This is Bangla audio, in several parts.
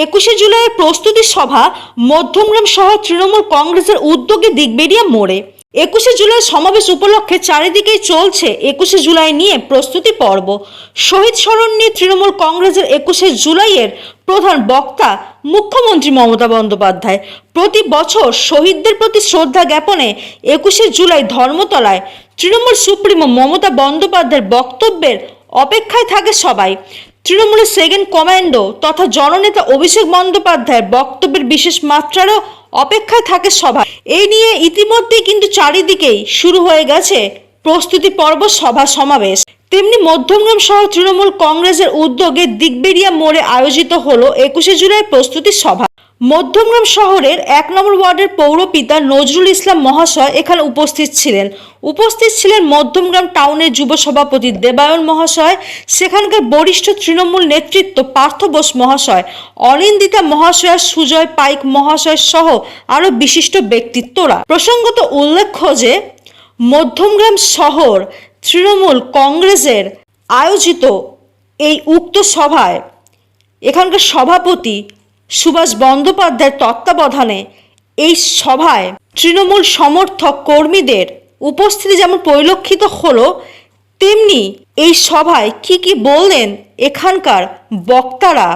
21শে জুলাইয়ের প্রস্তুতি সভা মধ্যমগ্রাম শহর তৃণমূল কংগ্রেসের উদ্যোগে দিগবেড়িয়া মোড়ে। 21শে জুলাই সমাবেশ উপলক্ষে চারিদিকেই চলছে 21শে জুলাই নিয়ে প্রস্তুতি পর্ব। শহীদ স্মরণ নিয়ে তৃণমূল কংগ্রেসের 21শে জুলাইয়ের প্রধান বক্তা মুখ্যমন্ত্রী মমতা বন্দ্যোপাধ্যায়। প্রতি বছর শহীদদের প্রতি শ্রদ্ধা জ্ঞাপনে 21শে জুলাই ধর্মতলায় তৃণমূল সুপ্রিমো মমতা বন্দ্যোপাধ্যায়ের বক্তব্যের অপেক্ষায় থাকে সবাই। তৃণমূলের সেকেন্ড কমান্ডো তথা জননেতা অভিষেক বন্দ্যোপাধ্যায়ের বক্তব্যের বিশেষ মাত্রারও অপেক্ষায় থাকে সবাই। এই নিয়ে ইতিমধ্যেই কিন্তু চারিদিকেই শুরু হয়ে গেছে প্রস্তুতি পর্ব, সভা সমাবেশ। তেমনি মধ্যমগ্রাম শহর তৃণমূল কংগ্রেসের উদ্যোগে দিগবেড়িয়া মোড়ে আয়োজিত হলো 21শে জুলাই প্রস্তুতি সভা। মধ্যমগ্রাম শহরের 1 নম্বর ওয়ার্ডের পৌরপিতা নজরুল ইসলাম মহাশয় এখানে উপস্থিত ছিলেন মধ্যমগ্রাম টাউনের যুব সভাপতি দেবায়ন মহাশয়, সেখানকার বরিষ্ঠ তৃণমূল নেতৃত্ব পার্থ বোস মহাশয়, অনিন্দিতা মহাশয়, সুজয় পাইক মহাশয় সহ আরো বিশিষ্ট ব্যক্তিত্বরা। প্রসঙ্গত উল্লেখ্য যে মধ্যমগ্রাম শহর তৃণমূল কংগ্রেসের আয়োজিত এই উক্ত সভায় এখানকার সভাপতি সুভাষ বন্দ্যোপাধ্যায়ের তত্ত্বাবধানে এই সভায় তৃণমূল সমর্থক কর্মীদের উপস্থিতি যেমন পরিলক্ষিত হলো, তেমনি এই সভায় কি বললেন এখানকার বক্তারা,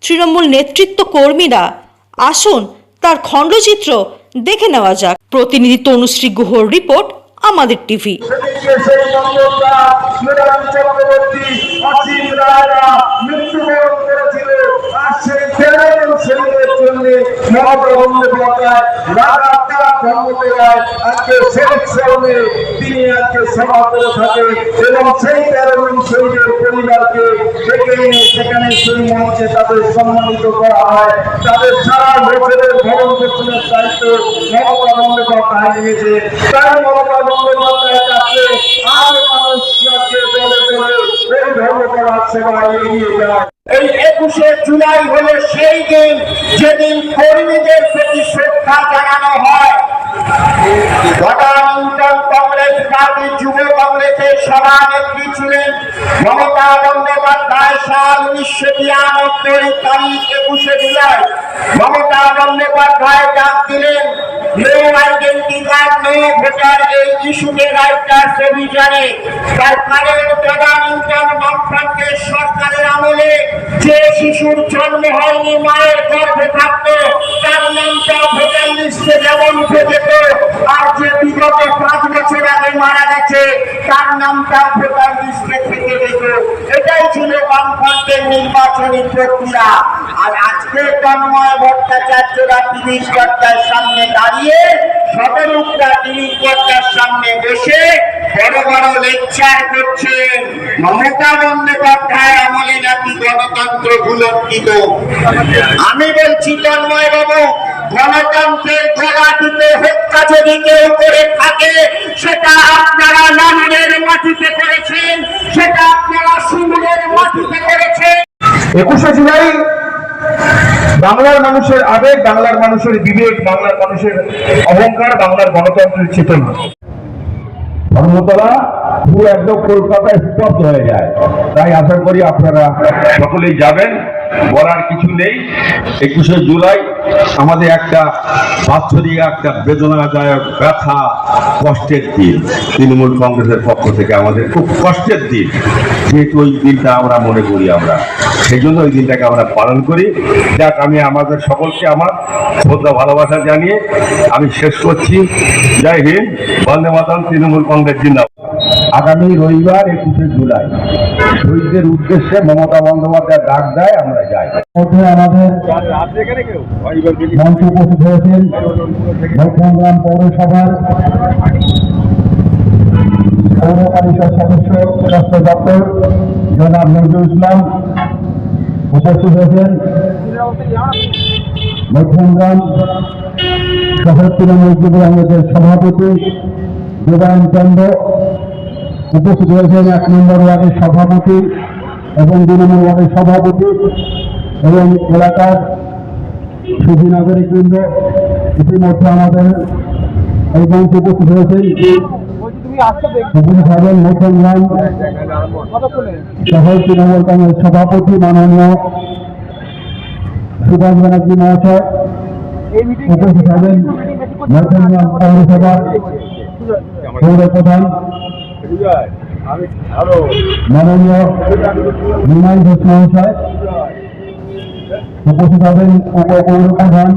তৃণমূল নেতৃত্ব কর্মীরা, আসুন তার খণ্ডচিত্র দেখে নেওয়া যাক। প্রতিনিধি তনুশ্রী গুহর রিপোর্ট, আমাদের টিভি। তিনি আজকে সভা করে থাকে এবং সেই 13 জন শহীদের পরিবারকে ডেকে এনে সেখানে সেই মঞ্চে তাদের সম্মানিত করা হয়। তাদের সারা বছরের ভরণ পোষণের দায়িত্ব মমতা বন্দ্যোপাধ্যায় নিয়েছে। তাই মমতা বন্দ্যোপাধ্যায়ের কাছে আর মানুষকে দলে দলে এই ধর্ম করার সেবায় এগিয়ে যায়। এই 21শে জুলাই হলো সেই দিন যেদিন কর্মীদের প্রতি শ্রদ্ধা জানানো হয়। কংগ্রেস পার্টি যুব কংগ্রেসের সভানেত্রী ছিলেন মমতা বন্দ্যোপাধ্যায়। সাল 1993 তারিখ 21শে জুলাই মমতা বন্দ্যোপাধ্যায় ডাক দিলেন no identity card, no voter, এই ইস্যুতে রাইটার্স অভিযানে। তার কারণ তদানীন্তন বামফ্রন্টের সরকারের আমলে যে শিশুর জন্ম হয়নি, মায়ের গর্ভে থাকতো, তার নামটা ভোটার লিস্টে যেমন উঠে যেত, আর যে বিগত 5 বছর আগে মারা গেছে তার নামটা ভোটার লিস্টে থেকে যেত। এটাই ছিল বামফ্রন্টের নির্বাচনী প্রক্রিয়া। আর আজকে তন্ময় ভট্টাচার্যরা টিভির পর্দার সামনে দাঁড়িয়ে, শতরূপরা টিভির পর্দার সামনে বসে বড় বড় লেকচার করছেন মমতা বন্দ্যোপাধ্যায় আমলে নাকি গণতন্ত্র ভুলণ্ঠিত। আমি বলছি তন্ময় বাবু, গণতন্ত্রের গলা টিপে হত্যা যদি কেউ করে থাকে সেটা আপনারা লন্ডনের মাটিতে করেছেন, সেটা আপনারা সুন্দরের মাটিতে করেছেন। 21শে জুলাই বাংলার মানুষের আবেগ, বাংলার মানুষের বিবেক, বাংলার মানুষের অহংকার, বাংলার গণতন্ত্রের চেতনা। ধর্মতলা পুরো একদম কলকাতায় স্তব্ধ হয়ে যায়। তাই আশা করি আপনারা সকলেই যাবেন, বলার কিছু নেই। 21শে জুলাই আমাদের একটা বাৎসরিক, একটা বেদনাদায়ক, ব্যথা, কষ্টের দিন। তৃণমূল কংগ্রেসের পক্ষ থেকে আমাদের খুব কষ্টের দিন, যেহেতু ওই দিনটা আমরা মনে করি, আমরা সেই জন্য ওই দিনটাকে আমরা পালন করি। যাক, আমি আমাদের সকলকে আমার শ্রদ্ধা ভালোবাসা জানিয়ে আমি শেষ করছি। জয় হিন্দ, বন্দে মাতরম, তৃণমূল কংগ্রেস জিন্দাবাদ। আগামী রবিবার 21শে জুলাই শহীদদের উদ্দেশ্যে মমতা বন্দ্যোপাধ্যায় ডাক দেয়, আমরা যাই। আমাদের মঞ্চে উপস্থিত হয়েছেন মধ্যমগ্রাম পৌরসভার পৌর পরিষদ সদস্য স্বাস্থ্য দপ্তর জনাব নজরুল ইসলাম, উপস্থিত হয়েছেন মধ্যমগ্রাম শহর তৃণমূল যুব কংগ্রেসের সভাপতি দেবায়ন চন্দ্র, উপস্থিত হয়েছেন 1 নম্বর ওয়ার্ডের সভাপতি এবং 2 নম্বর ওয়ার্ডের সভাপতি এবং এলাকার সুধী নাগরিকবৃন্দ। ইতিমধ্যে আমাদের এই মঞ্চে উপস্থিত হয়েছেন মধ্যমগ্রাম শহর তৃণমূল কংগ্রেস সভাপতি মাননীয় সুভাষ ব্যানার্জি মহাশয়, উপস্থিত হবেন মধ্যমগ্রাম পৌরসভার পৌর প্রধান মাননীয় নিমাই ঘোষ মহাশয়, উপস্থিত হবেন উপপৌর প্রধান